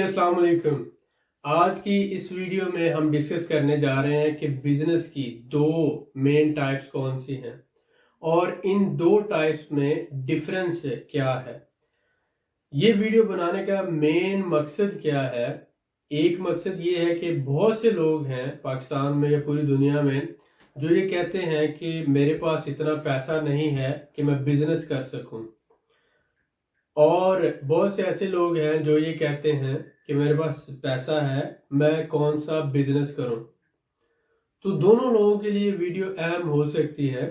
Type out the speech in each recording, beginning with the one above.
अस्सलाम वालेकुम। आज की इस वीडियो में हम डिस्कस करने जा रहे हैं कि बिजनेस की दो मेन टाइप्स कौन सी हैं और इन दो टाइप्स में डिफरेंस क्या है। ये वीडियो बनाने का मेन मकसद क्या है? एक मकसद ये है कि बहुत से लोग हैं पाकिस्तान में या पूरी दुनिया में जो ये कहते हैं कि मेरे पास इतना पैसा नहीं है कि मैं बिजनेस कर सकूं, और बहुत से ऐसे लोग हैं जो ये कहते हैं कि मेरे पास पैसा है, मैं कौन सा बिजनेस करूं। तो दोनों लोगों के लिए वीडियो अहम हो सकती है।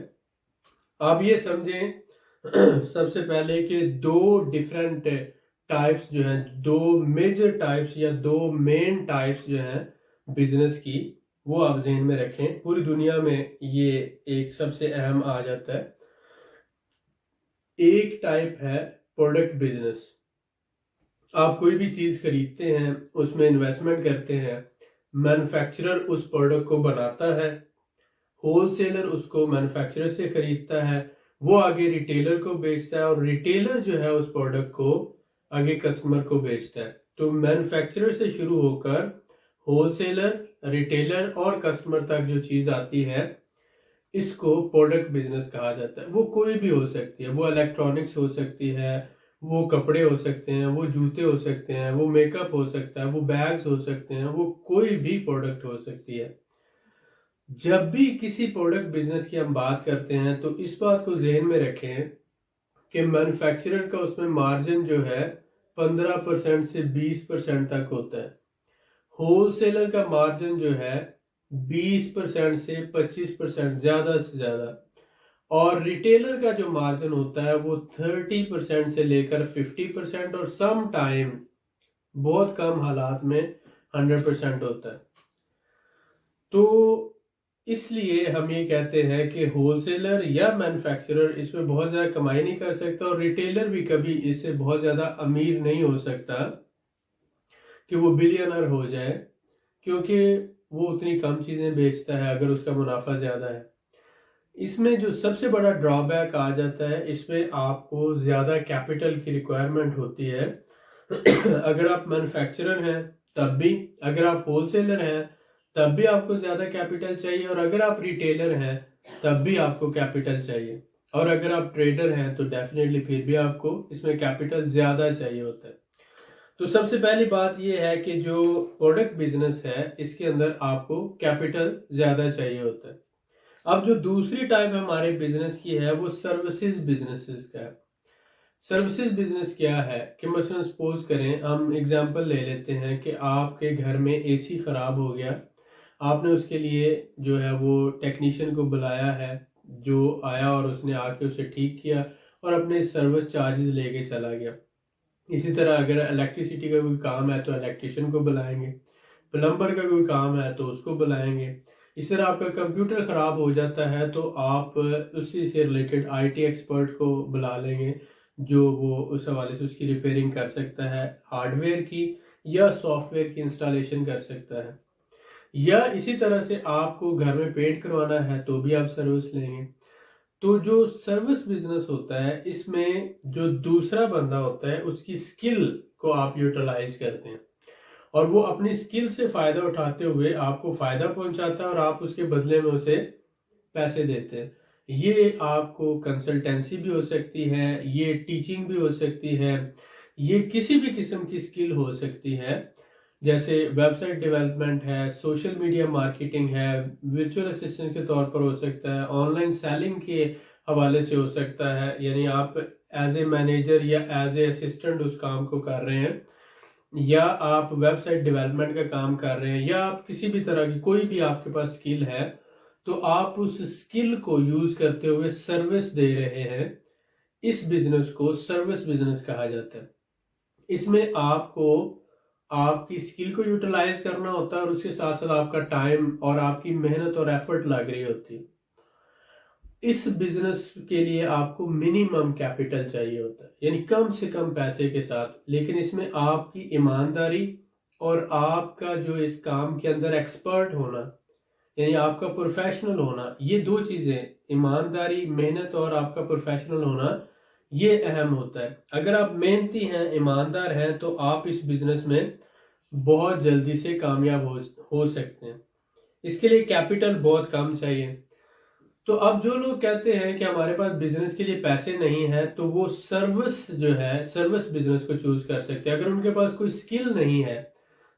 आप ये समझें सबसे पहले कि दो डिफरेंट टाइप्स जो हैं, दो मेजर टाइप्स या दो मेन टाइप्स जो हैं बिजनेस की, वो आप जहन में रखें। पूरी दुनिया में ये एक सबसे अहम आ जाता है। एक टाइप है प्रोडक्ट बिजनेस। आप कोई भी चीज़ खरीदते हैं, उसमें इन्वेस्टमेंट करते हैं, मैन्युफैक्चरर उस प्रोडक्ट को बनाता है, होलसेलर उसको मैन्युफैक्चरर से खरीदता है, वो आगे रिटेलर को बेचता है और रिटेलर जो है उस प्रोडक्ट को आगे कस्टमर को बेचता है। तो मैन्युफैक्चरर से शुरू होकर होलसेलर, रिटेलर और कस्टमर तक जो चीज़ आती है, इसको प्रोडक्ट बिजनेस कहा जाता है। वो कोई भी हो सकती है, वो इलेक्ट्रॉनिक्स हो सकती है, वो कपड़े हो सकते हैं, वो जूते हो सकते हैं, वो मेकअप हो सकता है, वो बैग्स हो सकते हैं, वो कोई भी प्रोडक्ट हो सकती है। जब भी किसी प्रोडक्ट बिजनेस की हम बात करते हैं तो इस बात को जहन में रखें कि मैन्युफैक्चरर का उसमें मार्जिन जो है 15% से 20% तक होता है। होलसेलर का मार्जिन जो है 20% से 25%, ज़्यादा से ज़्यादा। और रिटेलर का जो मार्जिन होता है वो 30% से लेकर 50% और सम टाइम बहुत कम हालात में 100% होता है। तो इसलिए हम ये कहते हैं कि होलसेलर या मैन्युफैक्चरर इसमें बहुत ज़्यादा कमाई नहीं कर सकता और रिटेलर भी कभी इससे बहुत ज़्यादा अमीर नहीं हो सकता कि वो बिलियनर हो जाए, क्योंकि वो उतनी कम चीज़ें बेचता है अगर उसका मुनाफा ज़्यादा है। इसमें जो सबसे बड़ा ड्रॉबैक आ जाता है, इसमें आपको ज़्यादा कैपिटल की रिक्वायरमेंट होती है। अगर आप मैन्युफैक्चरर हैं तब भी, अगर आप होलसेलर हैं तब भी आपको ज़्यादा कैपिटल चाहिए, और अगर आप रिटेलर हैं तब भी आपको कैपिटल चाहिए, और अगर आप ट्रेडर हैं तो डेफिनेटली फिर भी आपको इसमें कैपिटल ज़्यादा चाहिए होता है। तो सबसे पहली बात यह है कि जो प्रोडक्ट बिजनेस है इसके अंदर आपको कैपिटल ज़्यादा चाहिए होता है। अब जो दूसरी टाइप हमारे बिजनेस की है वो सर्विसेज बिजनेसेस का है। सर्विसेज बिजनेस क्या है कि मसलन सपोज करें, हम एग्जांपल ले लेते हैं कि आपके घर में एसी खराब हो गया, आपने उसके लिए जो है वो टेक्नीशियन को बुलाया है, जो आया और उसने आके उसे ठीक किया और अपने सर्विस चार्जेस लेके चला गया। इसी तरह अगर इलेक्ट्रिसिटी का कोई काम है तो इलेक्ट्रिशियन को बुलाएंगे, प्लम्बर का कोई काम है तो उसको बुलाएंगे। इस तरह आपका कंप्यूटर ख़राब हो जाता है तो आप उसी से रिलेटेड आईटी एक्सपर्ट को बुला लेंगे, जो वो उस हवाले से उसकी रिपेयरिंग कर सकता है, हार्डवेयर की या सॉफ्टवेयर की इंस्टॉलेशन कर सकता है। या इसी तरह से आपको घर में पेंट करवाना है तो भी आप सर्विस लेंगे। तो जो सर्विस बिजनेस होता है इसमें जो दूसरा बंदा होता है उसकी स्किल को आप यूटिलाइज करते हैं और वो अपनी स्किल से फायदा उठाते हुए आपको फायदा पहुंचाता है और आप उसके बदले में उसे पैसे देते हैं। ये आपको कंसल्टेंसी भी हो सकती है, ये टीचिंग भी हो सकती है, ये किसी भी किस्म की स्किल हो सकती है, जैसे वेबसाइट डेवलपमेंट है, सोशल मीडिया मार्केटिंग है, वर्चुअल असिस्टेंट के तौर पर हो सकता है, ऑनलाइन सेलिंग के हवाले से हो सकता है, यानी आप एज ए मैनेजर या एज ए असिस्टेंट उस काम को कर रहे हैं, या आप वेबसाइट डेवलपमेंट का काम कर रहे हैं, या आप किसी भी तरह की कोई भी आपके पास स्किल है तो आप उस स्किल को यूज करते हुए सर्विस दे रहे हैं। इस बिजनेस को सर्विस बिजनेस कहा जाता है। इसमें आपको आपकी स्किल को यूटिलाइज करना होता है और उसके साथ साथ आपका टाइम और आपकी मेहनत और एफर्ट लग रही होती है। इस बिजनेस के लिए आपको मिनिमम कैपिटल चाहिए होता है, यानी कम से कम पैसे के साथ, लेकिन इसमें आपकी ईमानदारी और आपका जो इस काम के अंदर एक्सपर्ट होना, यानी आपका प्रोफेशनल होना, ये दो चीजें, ईमानदारी, मेहनत और आपका प्रोफेशनल होना, ये अहम होता है। अगर आप मेहनती हैं, ईमानदार हैं तो आप इस बिजनेस में बहुत जल्दी से कामयाब हो सकते हैं। इसके लिए कैपिटल बहुत कम चाहिए। तो अब जो लोग कहते हैं कि हमारे पास बिजनेस के लिए पैसे नहीं है, तो वो सर्विस जो है, सर्विस बिजनेस को चूज कर सकते हैं। अगर उनके पास कोई स्किल नहीं है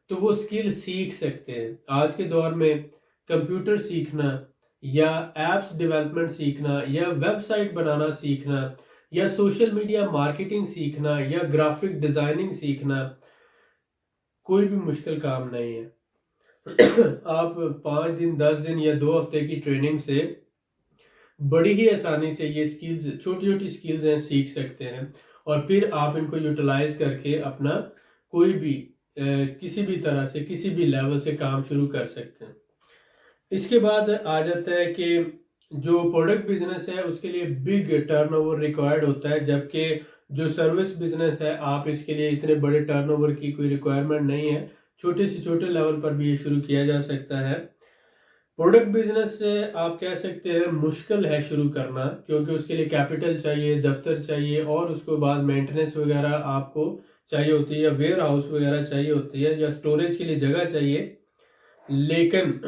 तो वो स्किल सीख सकते हैं। आज के दौर में कंप्यूटर सीखना या एप्स डेवलपमेंट सीखना या वेबसाइट बनाना सीखना या सोशल मीडिया मार्केटिंग सीखना या ग्राफिक डिजाइनिंग सीखना कोई भी मुश्किल काम नहीं है। आप 5 दिन, 10 दिन या 2 हफ्ते की ट्रेनिंग से बड़ी ही आसानी से ये स्किल्स, छोटी छोटी स्किल्स हैं, सीख सकते हैं और फिर आप इनको यूटिलाइज करके अपना कोई भी किसी भी तरह से, किसी भी लेवल से काम शुरू कर सकते हैं। इसके बाद आ जाता है कि जो प्रोडक्ट बिजनेस है उसके लिए बिग टर्नओवर रिक्वायर्ड होता है, जबकि जो सर्विस बिजनेस है आप इसके लिए इतने बड़े टर्नओवर की कोई रिक्वायरमेंट नहीं है। छोटे से छोटे लेवल पर भी ये शुरू किया जा सकता है। प्रोडक्ट बिजनेस से आप कह सकते हैं मुश्किल है शुरू करना, क्योंकि उसके लिए कैपिटल चाहिए, दफ्तर चाहिए और उसके बाद मेंटेनेंस वगैरह आपको चाहिए होती है, या वेयर हाउस वगैरह चाहिए होती है, या स्टोरेज के लिए जगह चाहिए। लेकिन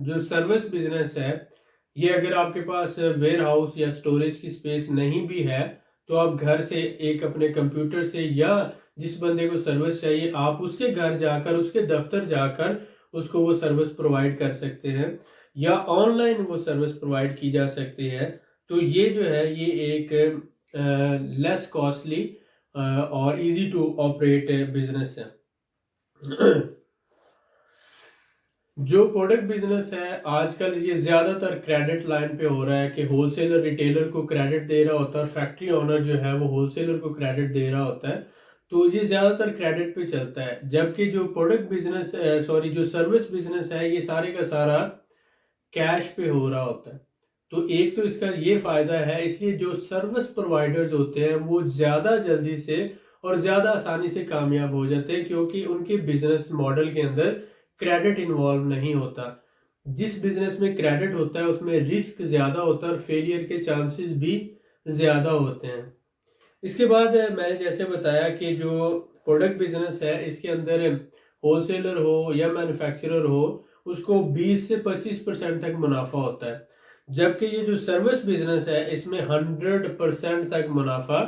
जो सर्विस बिजनेस है, ये अगर आपके पास वेयर हाउस या स्टोरेज की स्पेस नहीं भी है तो आप घर से एक अपने कंप्यूटर से, या जिस बंदे को सर्विस चाहिए आप उसके घर जाकर, उसके दफ्तर जाकर उसको वो सर्विस प्रोवाइड कर सकते हैं, या ऑनलाइन वो सर्विस प्रोवाइड की जा सकती है। तो ये जो है ये एक लेस कॉस्टली और इजी टू ऑपरेट बिजनेस है। जो प्रोडक्ट बिजनेस है आजकल ये ज्यादातर क्रेडिट लाइन पे हो रहा है कि होलसेलर रिटेलर को क्रेडिट दे रहा होता है और फैक्ट्री ओनर जो है वो होलसेलर को क्रेडिट दे रहा होता है। तो ये ज्यादातर क्रेडिट पे चलता है, जबकि जो प्रोडक्ट बिजनेस, सॉरी, जो सर्विस बिजनेस है ये सारे का सारा कैश पे हो रहा होता है। तो एक तो इसका ये फायदा है, इसलिए जो सर्विस प्रोवाइडर्स होते हैं वो ज्यादा जल्दी से और ज्यादा आसानी से कामयाब हो जाते हैं, क्योंकि उनके बिजनेस मॉडल के अंदर क्रेडिट इन्वॉल्व नहीं होता। जिस बिजनेस में क्रेडिट होता है उसमें रिस्क ज्यादा होता है और फेलियर के चांसेस भी ज्यादा होते हैं। इसके बाद मैंने जैसे बताया कि जो प्रोडक्ट बिजनेस है इसके अंदर होलसेलर हो या मैन्युफैक्चरर हो उसको 20 से 25% तक मुनाफा होता है, जबकि ये जो सर्विस बिजनेस है इसमें 100% तक मुनाफा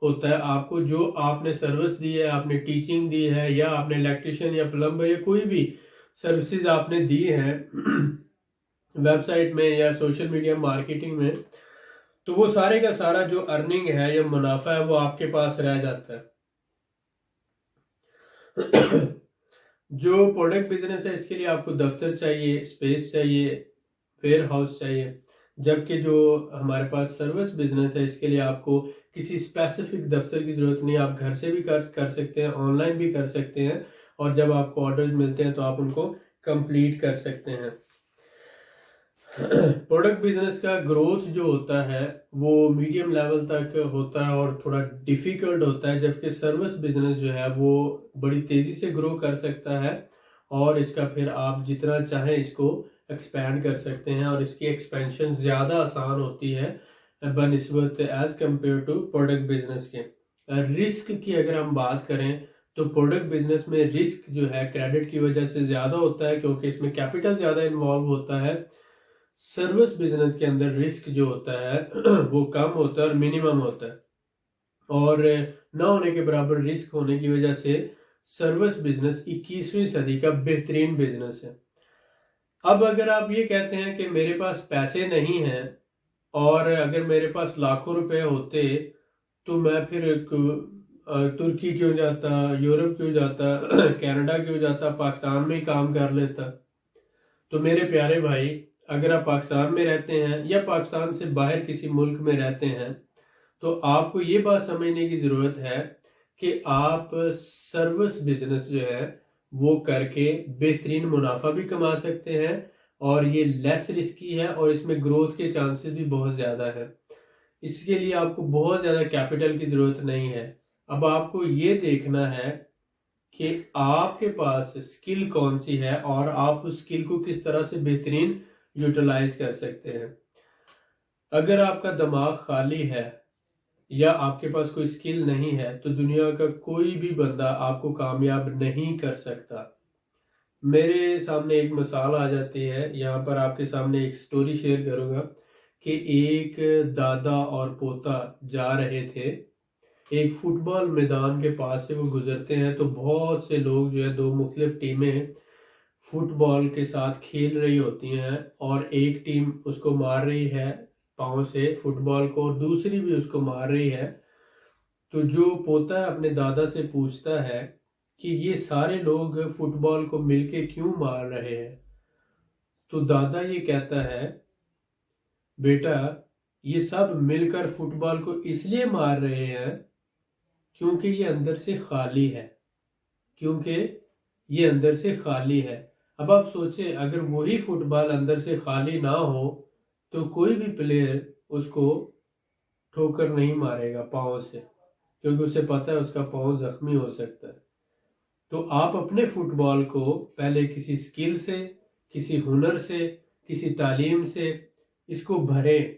होता है। आपको जो आपने सर्विस दी है, आपने टीचिंग दी है, या आपने इलेक्ट्रिशियन या प्लम्बर या कोई भी सर्विसेज आपने दी हैं वेबसाइट में या सोशल मीडिया मार्केटिंग में, तो वो सारे का सारा जो अर्निंग है या मुनाफा है वो आपके पास रह जाता है। जो प्रोडक्ट बिजनेस है इसके लिए आपको दफ्तर चाहिए, स्पेस चाहिए, वेयर हाउस चाहिए, जबकि जो हमारे पास सर्विस बिजनेस है इसके लिए आपको किसी स्पेसिफिक दफ्तर की जरूरत नहीं। आप घर से भी कर सकते हैं, ऑनलाइन भी कर सकते हैं, और जब आपको ऑर्डर्स मिलते हैं तो आप उनको कंप्लीट कर सकते हैं। प्रोडक्ट बिजनेस का ग्रोथ जो होता है वो मीडियम लेवल तक होता है और थोड़ा डिफिकल्ट होता है, जबकि सर्विस बिजनेस जो है वो बड़ी तेजी से ग्रो कर सकता है और इसका फिर आप जितना चाहें इसको एक्सपैंड कर सकते हैं, और इसकी एक्सपेंशन ज़्यादा आसान होती है बनिस्बत as compare to product business के। रिस्क की अगर हम बात करें तो प्रोडक्ट बिजनेस में रिस्क जो है क्रेडिट की वजह से ज़्यादा होता है, क्योंकि इसमें कैपिटल ज़्यादा इन्वॉल्व होता है। सर्विस बिजनेस के अंदर रिस्क जो होता है वो कम होता है और मिनिमम होता है, और न होने के बराबर रिस्क होने की वजह से सर्विस बिजनेस 21वीं सदी का बेहतरीन बिजनेस है। अब अगर आप ये कहते हैं कि मेरे पास पैसे नहीं हैं और अगर मेरे पास लाखों रुपए होते तो मैं फिर तुर्की क्यों जाता, यूरोप क्यों जाता, कनाडा क्यों जाता, पाकिस्तान में ही काम कर लेता। तो मेरे प्यारे भाई, अगर आप पाकिस्तान में रहते हैं या पाकिस्तान से बाहर किसी मुल्क में रहते हैं तो आपको ये बात समझने की ज़रूरत है कि आप सर्विस बिजनेस जो है वो करके बेहतरीन मुनाफा भी कमा सकते हैं, और ये लेस रिस्की है और इसमें ग्रोथ के चांसेस भी बहुत ज़्यादा है। इसके लिए आपको बहुत ज़्यादा कैपिटल की ज़रूरत नहीं है। अब आपको ये देखना है कि आपके पास स्किल कौन सी है और आप उस स्किल को किस तरह से बेहतरीन यूटिलाइज कर सकते हैं। अगर आपका दिमाग खाली है या आपके पास कोई स्किल नहीं है तो दुनिया का कोई भी बंदा आपको कामयाब नहीं कर सकता। मेरे सामने एक मिसाल आ जाती है, यहाँ पर आपके सामने एक स्टोरी शेयर करूँगा कि एक दादा और पोता जा रहे थे, एक फुटबॉल मैदान के पास से वो गुजरते हैं तो बहुत से लोग जो है, दो मुख्तलिफ टीमें फुटबॉल के साथ खेल रही होती हैं और एक टीम उसको मार रही है पाँव से फुटबॉल को और दूसरी भी उसको मार रही है। तो जो पोता अपने दादा से पूछता है कि ये सारे लोग फुटबॉल को मिलके क्यों मार रहे हैं, तो दादा ये कहता है, बेटा ये सब मिलकर फुटबॉल को इसलिए मार रहे हैं क्योंकि ये अंदर से खाली है, क्योंकि ये अंदर से खाली है। अब आप सोचें, अगर वही फुटबॉल अंदर से खाली ना हो तो कोई भी प्लेयर उसको ठोकर नहीं मारेगा पाँव से, क्योंकि उसे पता है उसका पाँव जख्मी हो सकता है। तो आप अपने फुटबॉल को पहले किसी स्किल से, किसी हुनर से, किसी तालीम से इसको भरें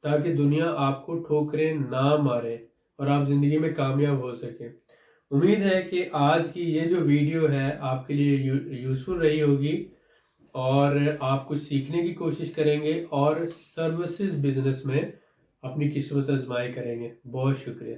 ताकि दुनिया आपको ठोकरें ना मारे और आप ज़िंदगी में कामयाब हो सकें। उम्मीद है कि आज की ये जो वीडियो है आपके लिए यूज़फुल रही होगी और आप कुछ सीखने की कोशिश करेंगे और सर्विसेज बिजनेस में अपनी किस्मत आजमाई करेंगे। बहुत शुक्रिया।